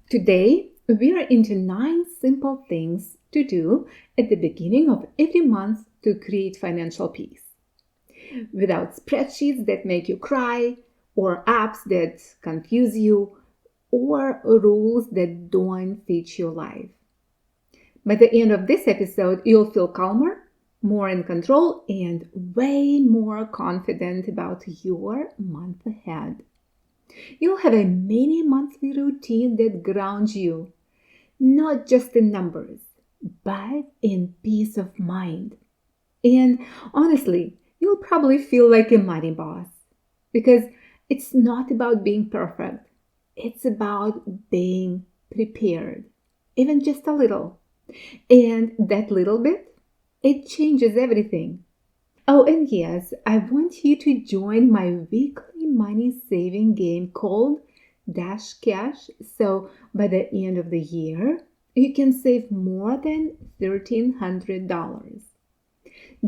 Today, we are into 9 simple things to do at the beginning of every month to create financial peace. Without spreadsheets that make you cry, or apps that confuse you, or rules that don't fit your life. By the end of this episode, you'll feel calmer, more in control, and way more confident about your month ahead. You'll have a mini monthly routine that grounds you, not just in numbers, but in peace of mind. And honestly, you'll probably feel like a money boss because it's not about being perfect. It's about being prepared, even just a little. And that little bit, it changes everything. Oh, and yes, I want you to join my weekly money saving game called Dash Cash. So by the end of the year, you can save more than $1,300.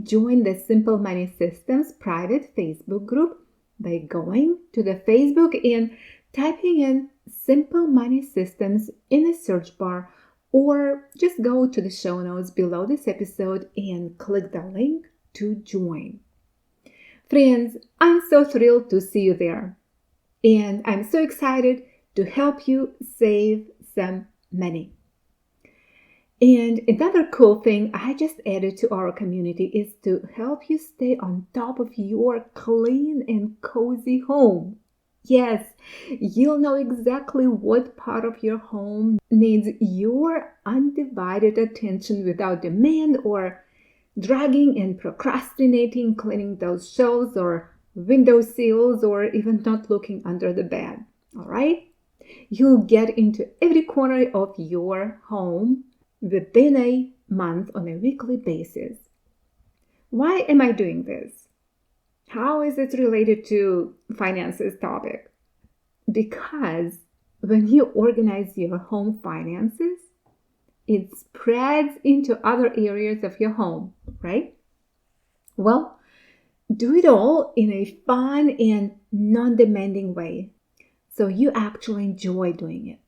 Join the Simple Money Systems private Facebook group by going to the Facebook and typing in Simple Money Systems in the search bar, or just go to the show notes below this episode and click the link to join. Friends, I'm so thrilled to see you there. And I'm so excited to help you save some money. And another cool thing I just added to our community is to help you stay on top of your clean and cozy home. Yes, you'll know exactly what part of your home needs your undivided attention without demand or dragging and procrastinating cleaning those shelves or window sills or even not looking under the bed. All right? You'll get into every corner of your home within a month on a weekly basis. Why am I doing this? How is it related to finances topic? Because when you organize your home finances, it spreads into other areas of your home, right? Well, do it all in a fun and non-demanding way, so you actually enjoy doing it.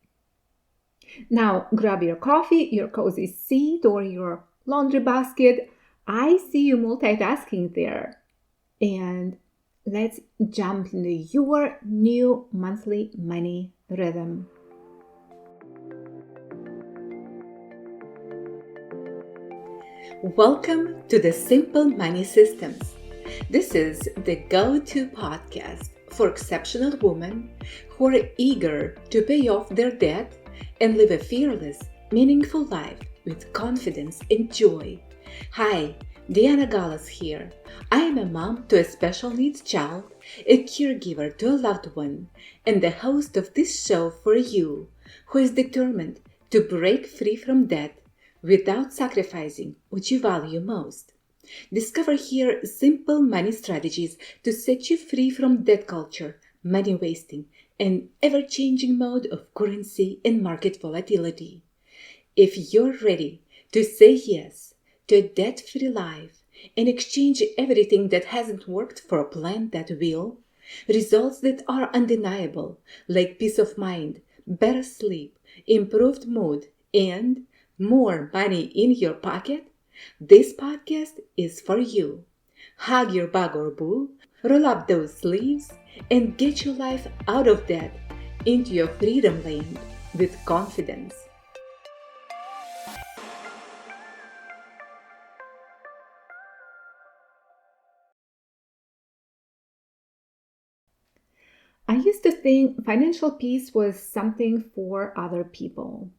Now, grab your coffee, your cozy seat, or your laundry basket. I see you multitasking there. And let's jump into your new monthly money rhythm. Welcome to the Simple Money Systems. This is the go-to podcast for exceptional women who are eager to pay off their debt and live a fearless, meaningful life with confidence and joy. Hi, Diana Gallas here. I am a mom to a special needs child, a caregiver to a loved one, and the host of this show for you, who is determined to break free from debt without sacrificing what you value most. Discover here simple money strategies to set you free from debt culture, money wasting, and ever-changing mode of currency and market volatility. If you're ready to say yes to a debt-free life and exchange everything that hasn't worked for a plan that will, results that are undeniable, like peace of mind, better sleep, improved mood, and more money in your pocket, this podcast is for you. Hug your bug or boo, roll up those sleeves, and get your life out of debt into your freedom lane with confidence. I used to think financial peace was something for other people.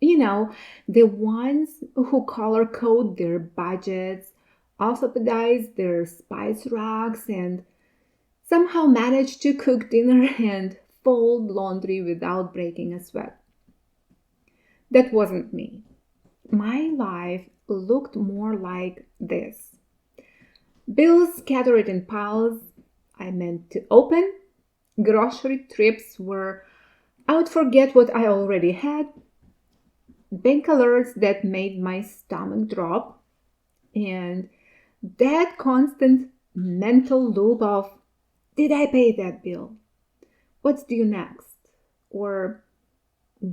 You know, the ones who color code their budgets, alphabetize their spice racks, and somehow manage to cook dinner and fold laundry without breaking a sweat. That wasn't me. My life looked more like this. Bills scattered in piles I meant to open, grocery trips where I would forget what I already had, bank alerts that made my stomach drop, and that constant mental loop of, did I pay that bill? What's due next? Or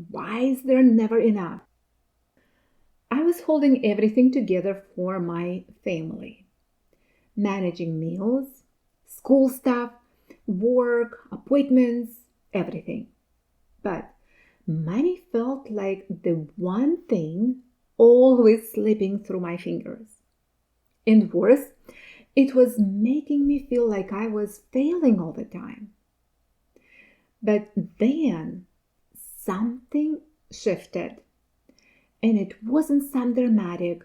why is there never enough? I was holding everything together for my family, managing meals, school stuff, work, appointments, everything. But money felt like the one thing always slipping through my fingers. And worse, it was making me feel like I was failing all the time. But then something shifted, and it wasn't some dramatic,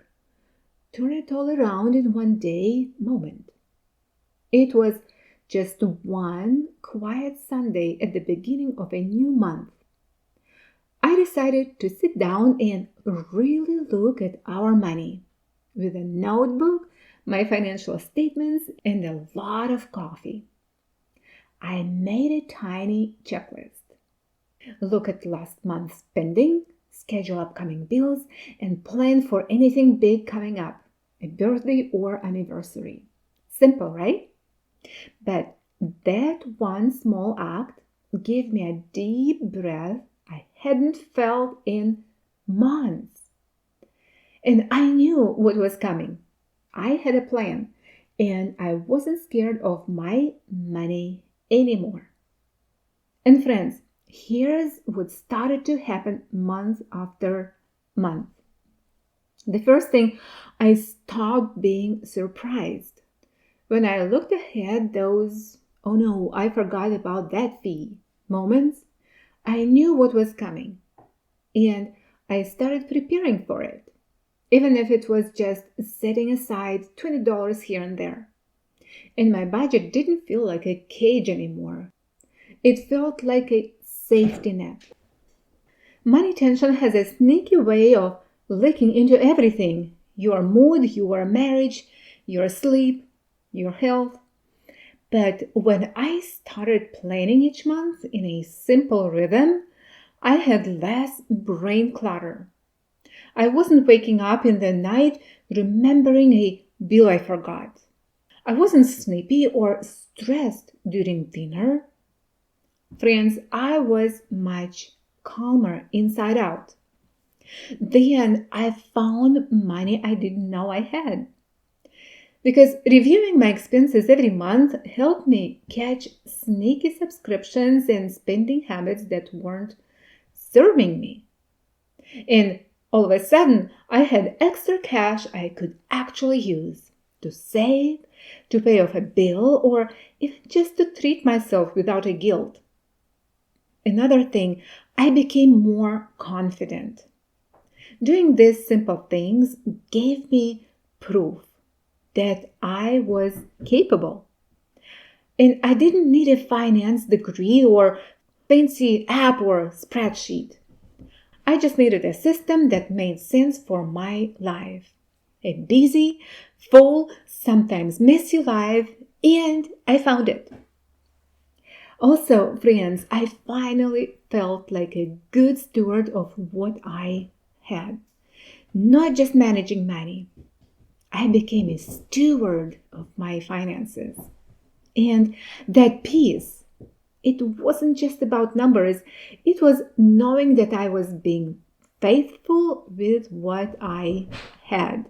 turn it all around in one day moment. It was just one quiet Sunday at the beginning of a new month. I decided to sit down and really look at our money with a notebook, my financial statements, and a lot of coffee. I made a tiny checklist. Look at last month's spending, schedule upcoming bills, and plan for anything big coming up, a birthday or anniversary. Simple, right? But that one small act gave me a deep breath I hadn't felt in months. And I knew what was coming. I had a plan, and I wasn't scared of my money anymore. And friends, here's what started to happen month after month. The first thing, I stopped being surprised. When I looked ahead, those, oh no, I forgot about that fee moments, I knew what was coming. And I started preparing for it, even if it was just setting aside $20 here and there. And my budget didn't feel like a cage anymore. It felt like a safety net. Money tension has a sneaky way of leaking into everything: your mood, your marriage, your sleep, your health. But when I started planning each month in a simple rhythm, I had less brain clutter. I wasn't waking up in the night remembering a bill I forgot. I wasn't sleepy or stressed during dinner. Friends, I was much calmer inside out. Then I found money I didn't know I had. Because reviewing my expenses every month helped me catch sneaky subscriptions and spending habits that weren't serving me. And all of a sudden, I had extra cash I could actually use to save, to pay off a bill, or even just to treat myself without a guilt. Another thing, I became more confident. Doing these simple things gave me proof that I was capable. And I didn't need a finance degree or fancy app or spreadsheet. I just needed a system that made sense for my life. A busy, full, sometimes messy life, and I found it. Also, friends, I finally felt like a good steward of what I had, not just managing money. I became a steward of my finances. And that peace, it wasn't just about numbers, it was knowing that I was being faithful with what I had,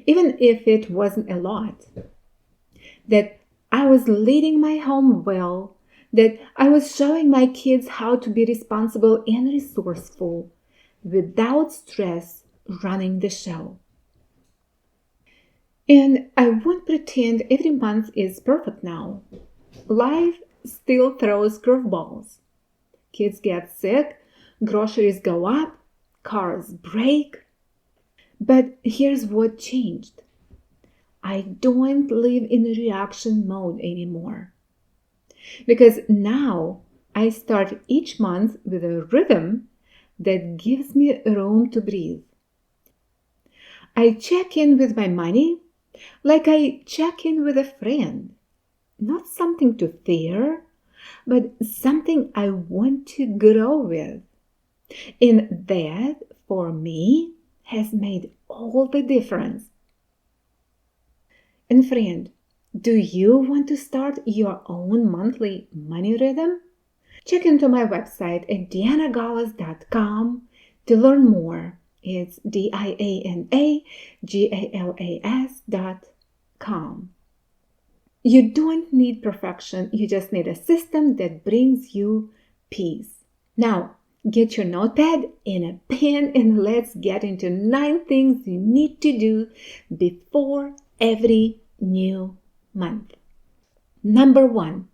even if it wasn't a lot. That I was leading my home well, that I was showing my kids how to be responsible and resourceful without stress running the show. And I won't pretend every month is perfect now. Life still throws curveballs. Kids get sick, groceries go up, cars break. But here's what changed. I don't live in reaction mode anymore. Because now I start each month with a rhythm that gives me room to breathe. I check in with my money like I check in with a friend. Not something to fear, but something I want to grow with. And that, for me, has made all the difference. And friend, do you want to start your own monthly money rhythm? Check into my website at dianagalas.com to learn more. It's dianagalas.com. You don't need perfection, you just need a system that brings you peace. Now, get your notepad and a pen and let's get into 9 things you need to do before every new month. Number 1,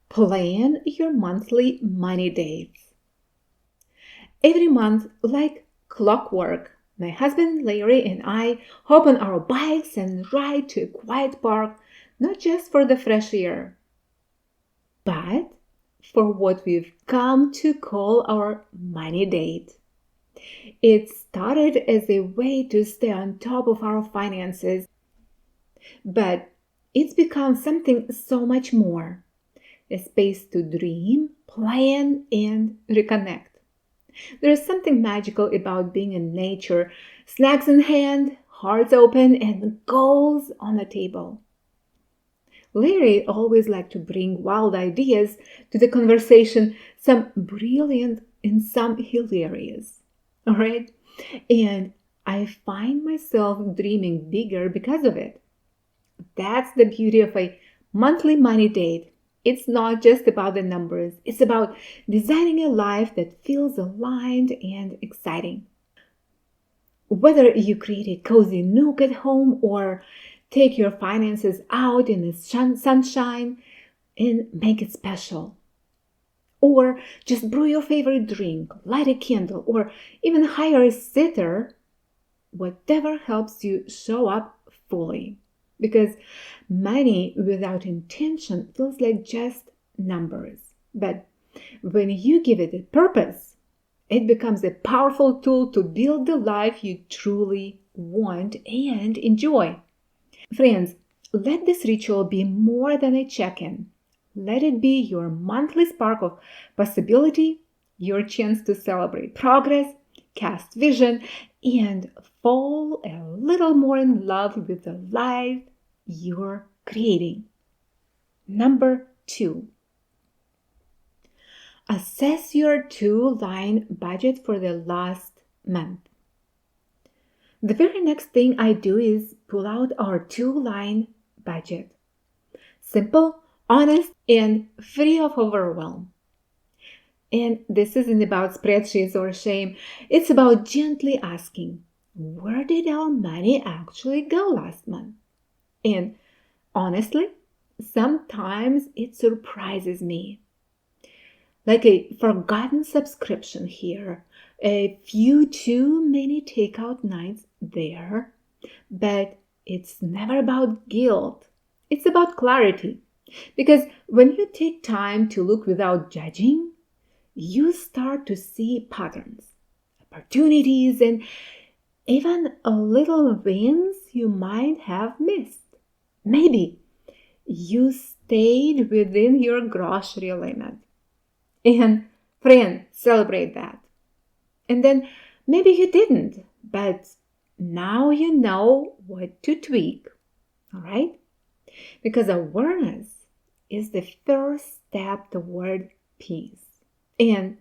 plan your monthly money dates. Every month, like clockwork, my husband Larry and I hop on our bikes and ride to a quiet park, not just for the fresh air, but for what we've come to call our money date. It started as a way to stay on top of our finances, but it's become something so much more. A space to dream, plan, and reconnect. There is something magical about being in nature, snacks in hand, hearts open, and goals on the table. Larry always liked to bring wild ideas to the conversation, some brilliant and some hilarious. All right? And I find myself dreaming bigger because of it. That's the beauty of a monthly money date. It's not just about the numbers. It's about designing a life that feels aligned and exciting. Whether you create a cozy nook at home or take your finances out in the sunshine and make it special. Or just brew your favorite drink, light a candle, or even hire a sitter, whatever helps you show up fully. Because money without intention feels like just numbers. But when you give it a purpose, it becomes a powerful tool to build the life you truly want and enjoy. Friends, let this ritual be more than a check-in. Let it be your monthly spark of possibility, your chance to celebrate progress, cast vision, and fall a little more in love with the life you're creating. Number 2, assess your 2-line budget for the last month. The very next thing I do is pull out our 2-line budget. Simple, honest, and free of overwhelm. And this isn't about spreadsheets or shame. It's about gently asking, where did our money actually go last month? And honestly, sometimes it surprises me. Like a forgotten subscription here, a few too many takeout nights there, but it's never about guilt. It's about clarity. Because when you take time to look without judging, you start to see patterns, opportunities, and even a little wins you might have missed. Maybe you stayed within your grocery limit. And friend, celebrate that. And then maybe you didn't, but now you know what to tweak. All right? Because awareness is the first step toward peace. And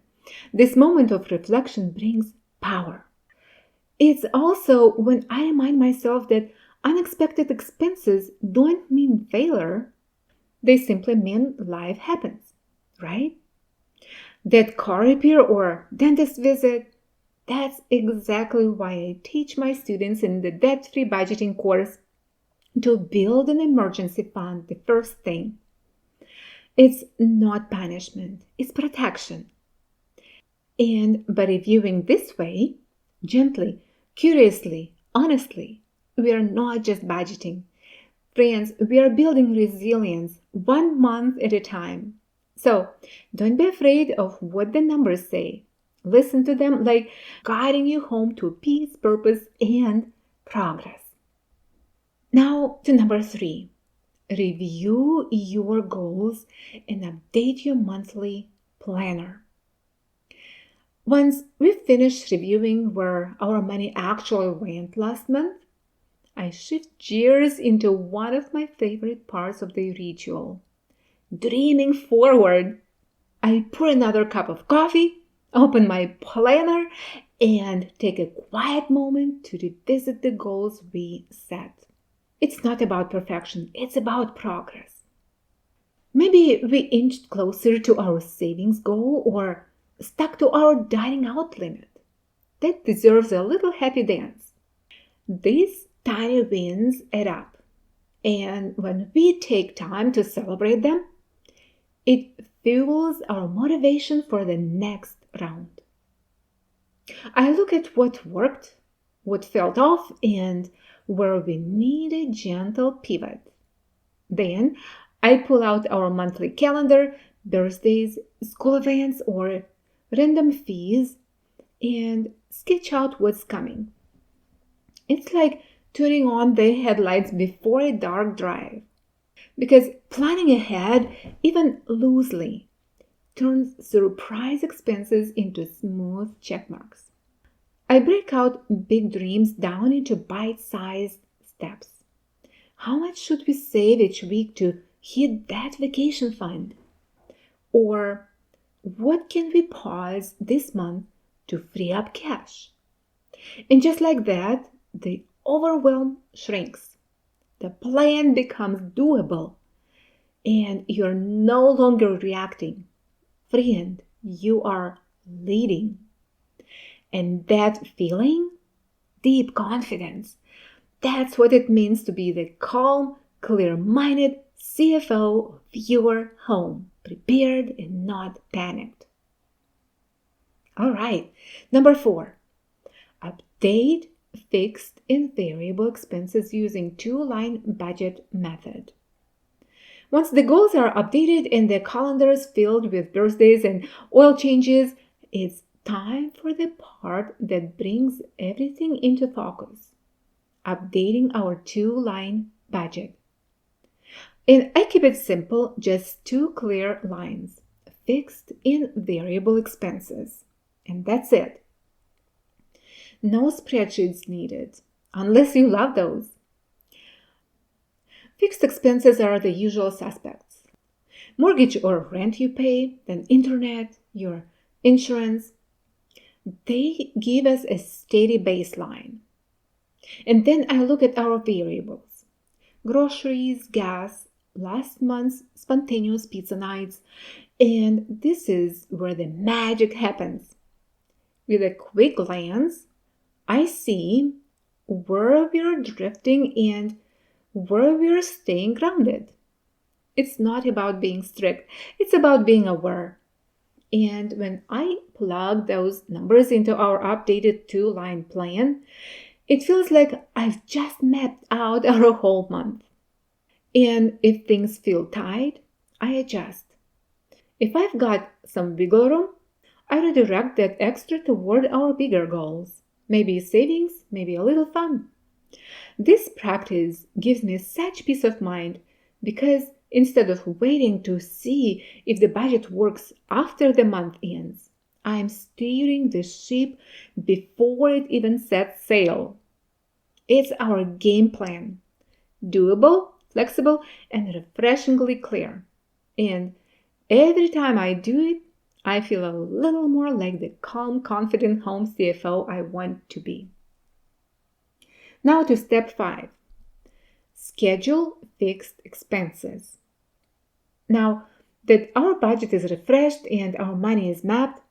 this moment of reflection brings power. It's also when I remind myself that unexpected expenses don't mean failure. They simply mean life happens, right? That car repair or dentist visit, that's exactly why I teach my students in the debt-free budgeting course to build an emergency fund the first thing. It's not punishment, it's protection. And by reviewing this way, gently, curiously, honestly, we are not just budgeting. Friends, we are building resilience 1 month at a time. So don't be afraid of what the numbers say. Listen to them like guiding you home to peace, purpose, and progress. Now to number 3. Review your goals and update your monthly planner. Once we finish reviewing where our money actually went last month, I shift gears into one of my favorite parts of the ritual, dreaming forward. I pour another cup of coffee, open my planner, and take a quiet moment to revisit the goals we set. It's not about perfection, it's about progress. Maybe we inched closer to our savings goal or stuck to our dining out limit. That deserves a little happy dance. These tiny wins add up, and when we take time to celebrate them, it fuels our motivation for the next round. I look at what worked, what fell off, and where we need a gentle pivot. Then I pull out our monthly calendar, birthdays, school events, or random fees, and sketch out what's coming. It's like turning on the headlights before a dark drive. Because planning ahead, even loosely, turns surprise expenses into smooth checkmarks. I break out big dreams down into bite-sized steps. How much should we save each week to hit that vacation fund? Or what can we pause this month to free up cash? And just like that, the overwhelm shrinks. The plan becomes doable, and you're no longer reacting. Friend, you are leading. And that feeling, deep confidence, that's what it means to be the calm, clear-minded CFO of your home, prepared and not panicked. All right, number 4, update fixed and variable expenses using two-line budget method. Once the goals are updated and the calendars filled with birthdays and oil changes, it's time for the part that brings everything into focus, updating our two-line budget. And I keep it simple, just 2 clear lines, fixed and variable expenses. And that's it. No spreadsheets needed, unless you love those. Fixed expenses are the usual suspects. Mortgage or rent you pay, then internet, your insurance. They give us a steady baseline. And then I look at our variables. Groceries, gas, last month's spontaneous pizza nights, and this is where the magic happens. With a quick glance, I see where we're drifting and where we're staying grounded. It's not about being strict, it's about being aware. And when I plug those numbers into our updated two-line plan, it feels like I've just mapped out our whole month. And if things feel tight, I adjust. If I've got some wiggle room, I redirect that extra toward our bigger goals. Maybe savings, maybe a little fun. This practice gives me such peace of mind because instead of waiting to see if the budget works after the month ends, I'm steering the ship before it even sets sail. It's our game plan. Doable, flexible, and refreshingly clear. And every time I do it, I feel a little more like the calm, confident home CFO I want to be. Now to step 5. Schedule fixed expenses. Now that our budget is refreshed and our money is mapped,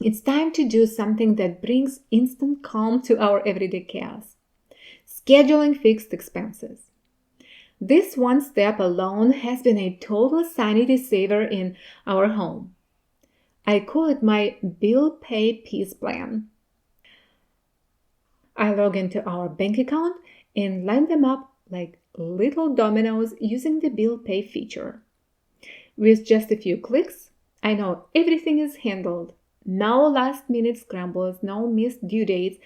it's time to do something that brings instant calm to our everyday chaos. Scheduling fixed expenses. This one step alone has been a total sanity saver in our home. I call it my bill pay peace plan. I log into our bank account and line them up like little dominoes using the bill pay feature. With just a few clicks, I know everything is handled. No last-minute scrambles, no missed due dates,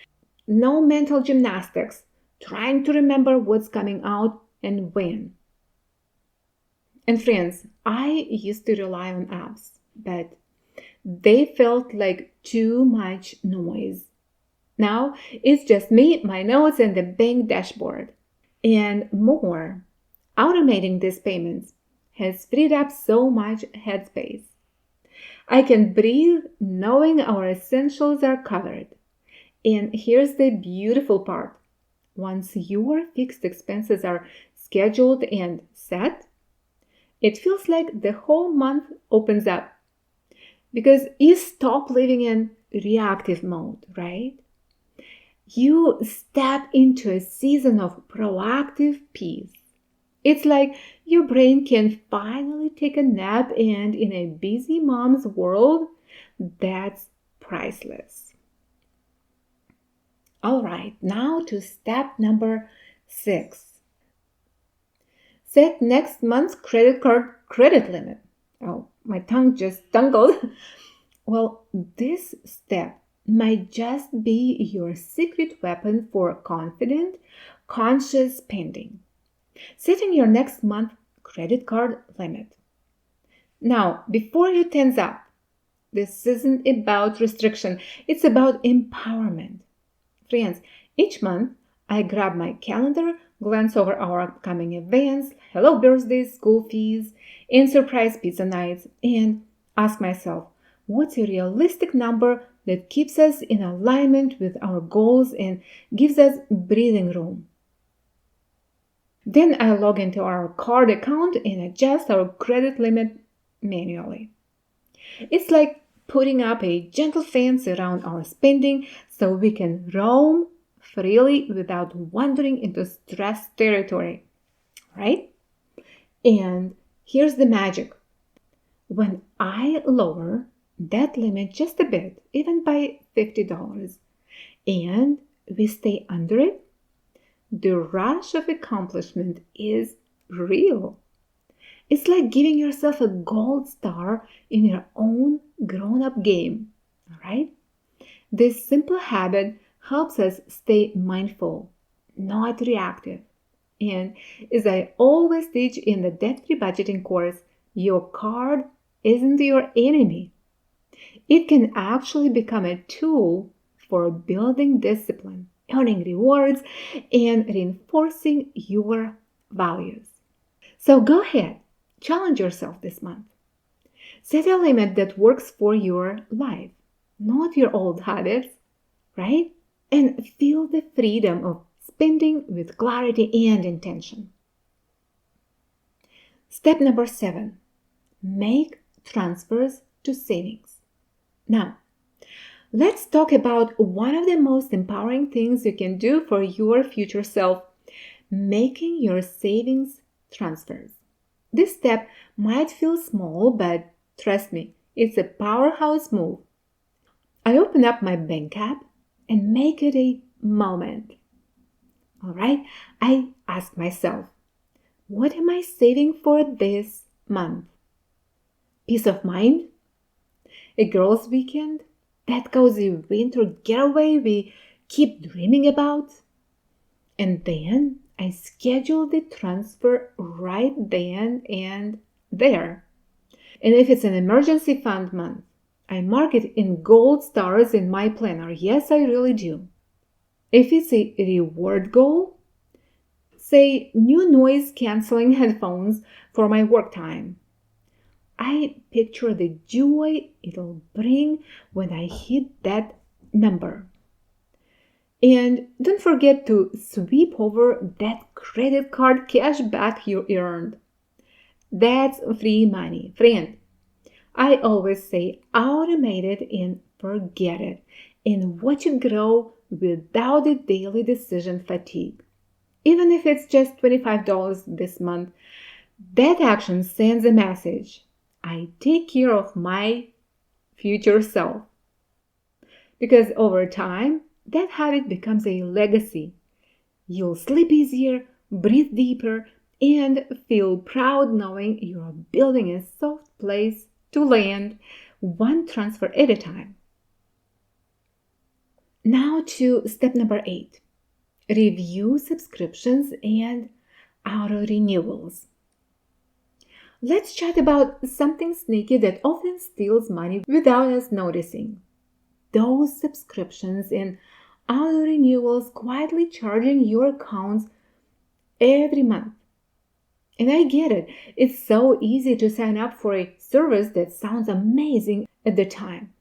no mental gymnastics, trying to remember what's coming out and when. And friends, I used to rely on apps, but they felt like too much noise. Now it's just me, my notes, and the bank dashboard. And more, automating these payments has freed up so much headspace. I can breathe knowing our essentials are covered. And here's the beautiful part. Once your fixed expenses are scheduled and set, it feels like the whole month opens up because you stop living in reactive mode, right? You step into a season of proactive peace. It's like your brain can finally take a nap, and in a busy mom's world, that's priceless. All right, now to step number 6. Set next month's credit card credit limit. Oh, my tongue just dangled. Well, this step might just be your secret weapon for confident, conscious spending. Setting your next month credit card limit. Now, before you tense up, this isn't about restriction, it's about empowerment. Friends, each month I grab my calendar, glance over our upcoming events, hello birthdays, school fees, and surprise pizza nights, and ask myself, what's a realistic number that keeps us in alignment with our goals and gives us breathing room? Then I log into our card account and adjust our credit limit manually. It's like putting up a gentle fence around our spending so we can roam freely without wandering into stress territory, right? And here's the magic. When I lower that limit just a bit, even by $50, and we stay under it, the rush of accomplishment is real. It's like giving yourself a gold star in your own grown-up game, all right? This simple habit helps us stay mindful, not reactive. And as I always teach in the debt-free budgeting course, your card isn't your enemy. It can actually become a tool for building discipline, earning rewards, and reinforcing your values. So go ahead, challenge yourself this month. Set a limit that works for your life, not your old habits, right? And feel the freedom of spending with clarity and intention. Step number 7, make transfers to savings. Now, let's talk about one of the most empowering things you can do for your future self, making your savings transfers. This step might feel small, but trust me, it's a powerhouse move. I open up my bank app and make it a moment. All right, I ask myself, what am I saving for this month? Peace of mind? A girls' weekend? That cozy winter getaway we keep dreaming about? And then I schedule the transfer right then and there. And if it's an emergency fund month, I mark it in gold stars in my planner. Yes, I really do. If it's a reward goal, say new noise canceling headphones for my work time, I picture the joy it'll bring when I hit that number. And don't forget to sweep over that credit card cash back you earned. That's free money. Friend, I always say automate it and forget it and watch it grow without the daily decision fatigue. Even if it's just $25 this month, that action sends a message. I take care of my future self. Because over time, that habit becomes a legacy. You'll sleep easier, breathe deeper, and feel proud knowing you're building a soft place to land, one transfer at a time. Now to step number 8. Review subscriptions and auto renewals. Let's chat about something sneaky that often steals money without us noticing. Those subscriptions and auto renewals quietly charging your accounts every month. And I get it. It's so easy to sign up for a service that sounds amazing at the time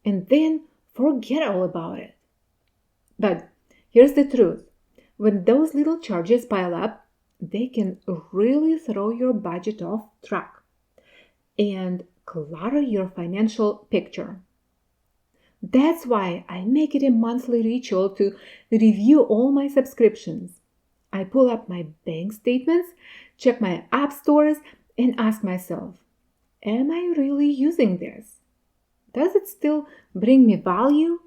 and then forget all about it. But here's the truth. When those little charges pile up, they can really throw your budget off track and clutter your financial picture. That's why I make it a monthly ritual to review all my subscriptions. I pull up my bank statements, check my app stores, and ask myself, am I really using this? Does it still bring me value?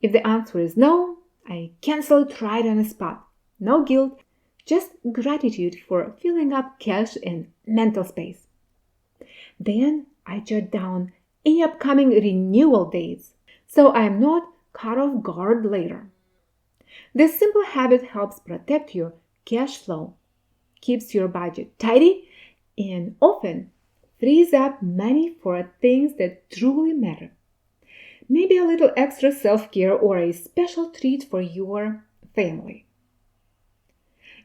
If the answer is no, I cancel it right on the spot. No guilt, just gratitude for filling up cash and mental space. Then I jot down any upcoming renewal dates so I am not caught off guard later. This simple habit helps protect your cash flow, keeps your budget tidy, and often frees up money for things that truly matter. Maybe a little extra self-care or a special treat for your family.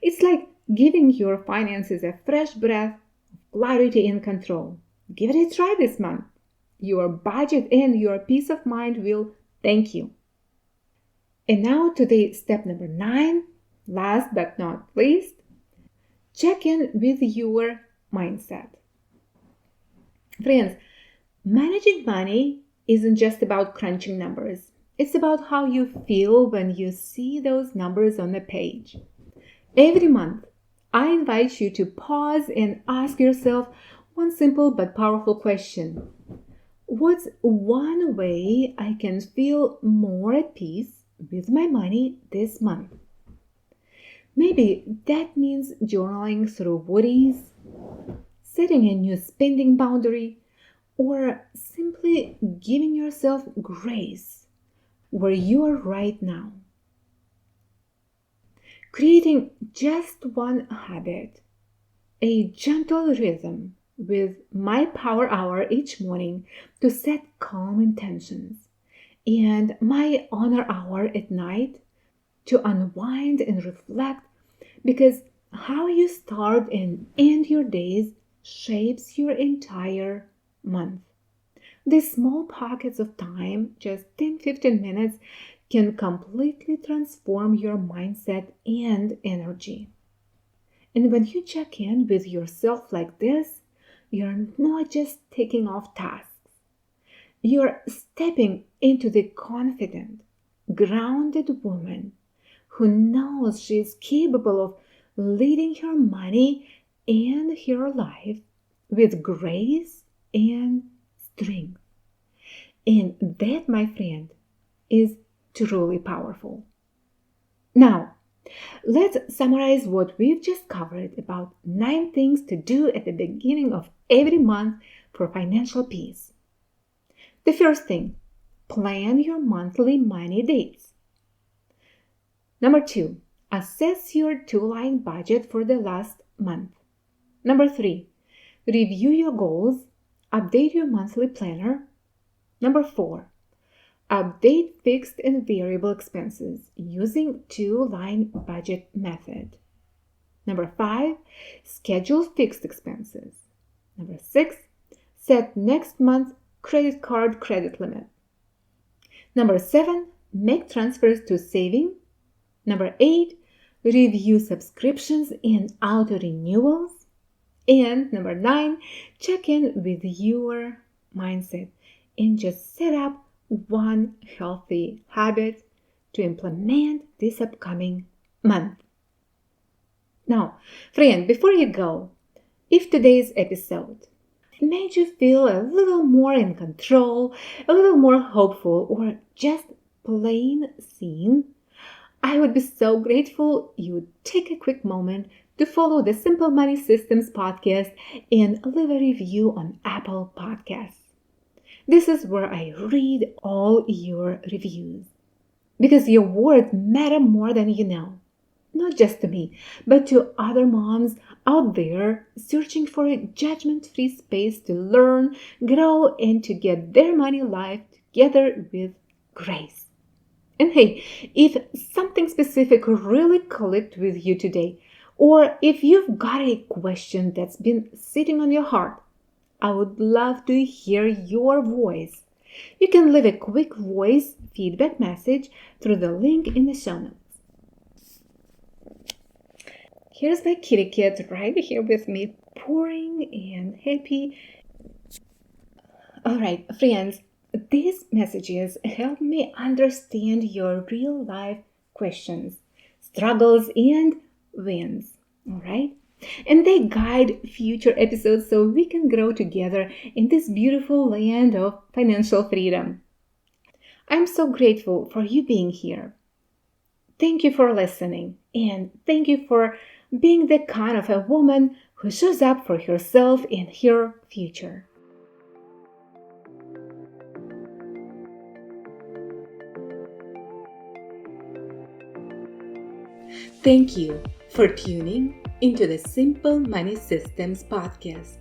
It's like giving your finances a fresh breath of clarity and control. Give it a try this month. Your budget and your peace of mind will thank you. And now today, step number 9, last but not least, check in with your mindset. Friends, managing money isn't just about crunching numbers. It's about how you feel when you see those numbers on the page. Every month, I invite you to pause and ask yourself one simple but powerful question. What's one way I can feel more at peace with my money this month? Maybe that means journaling through worries, setting a new spending boundary, or simply giving yourself grace where you are right now. Creating just one habit, a gentle rhythm with my power hour each morning to set calm intentions, and my honor hour at night to unwind and reflect, because how you start and end your days shapes your entire month. These small pockets of time, just 10-15 minutes, can completely transform your mindset and energy. And when you check in with yourself like this, you're not just taking off tasks. You're stepping into the confident, grounded woman who knows she is capable of leading her money and her life with grace and strength. And that, my friend, is truly powerful. Now, let's summarize what we've just covered about 9 things to do at the beginning of every month for financial peace. The first thing, plan your monthly money dates. Number 2, assess your 2-line budget for the last month. Number 3, review your goals, update your monthly planner. Number 4, update fixed and variable expenses using 2-line budget method. Number 5, schedule fixed expenses. Number 6, set next month's credit card credit limit. Number 7, make transfers to saving. Number 8, review subscriptions and auto renewals. And number 9, check in with your mindset and just set up one healthy habit to implement this upcoming month. Now, friend, before you go, if today's episode made you feel a little more in control, a little more hopeful, or just plain seen, I would be so grateful you would take a quick moment to follow the Simple Money Systems podcast and leave a review on Apple Podcasts. This is where I read all your reviews, because your words matter more than you know. Not just to me, but to other moms out there searching for a judgment-free space to learn, grow, and to get their money life together with grace. And hey, if something specific really clicked with you today, or if you've got a question that's been sitting on your heart, I would love to hear your voice. You can leave a quick voice feedback message through the link in the show notes. Here's my kitty cat right here with me, purring and happy. Alright, friends, these messages help me understand your real life questions, struggles, and wins. Alright? And they guide future episodes so we can grow together in this beautiful land of financial freedom. I'm so grateful for you being here. Thank you for listening, and thank you for being the kind of a woman who shows up for herself and her future. Thank you for tuning into the Simple Money Systems podcast.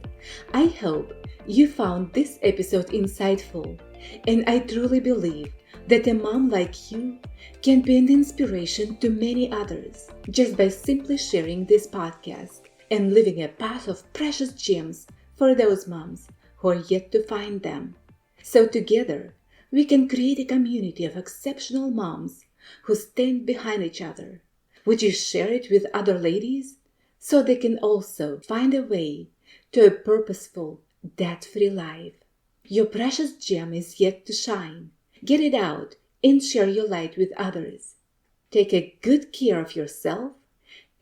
I hope you found this episode insightful, and I truly believe that a mom like you can be an inspiration to many others just by simply sharing this podcast and leaving a path of precious gems for those moms who are yet to find them. So together, we can create a community of exceptional moms who stand behind each other. Would you share it with other ladies so they can also find a way to a purposeful, debt-free life? Your precious gem is yet to shine. Get it out and share your light with others. Take a good care of yourself,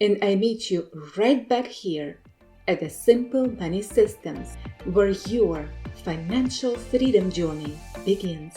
and I meet you right back here at the Simple Money Systems, where your financial freedom journey begins.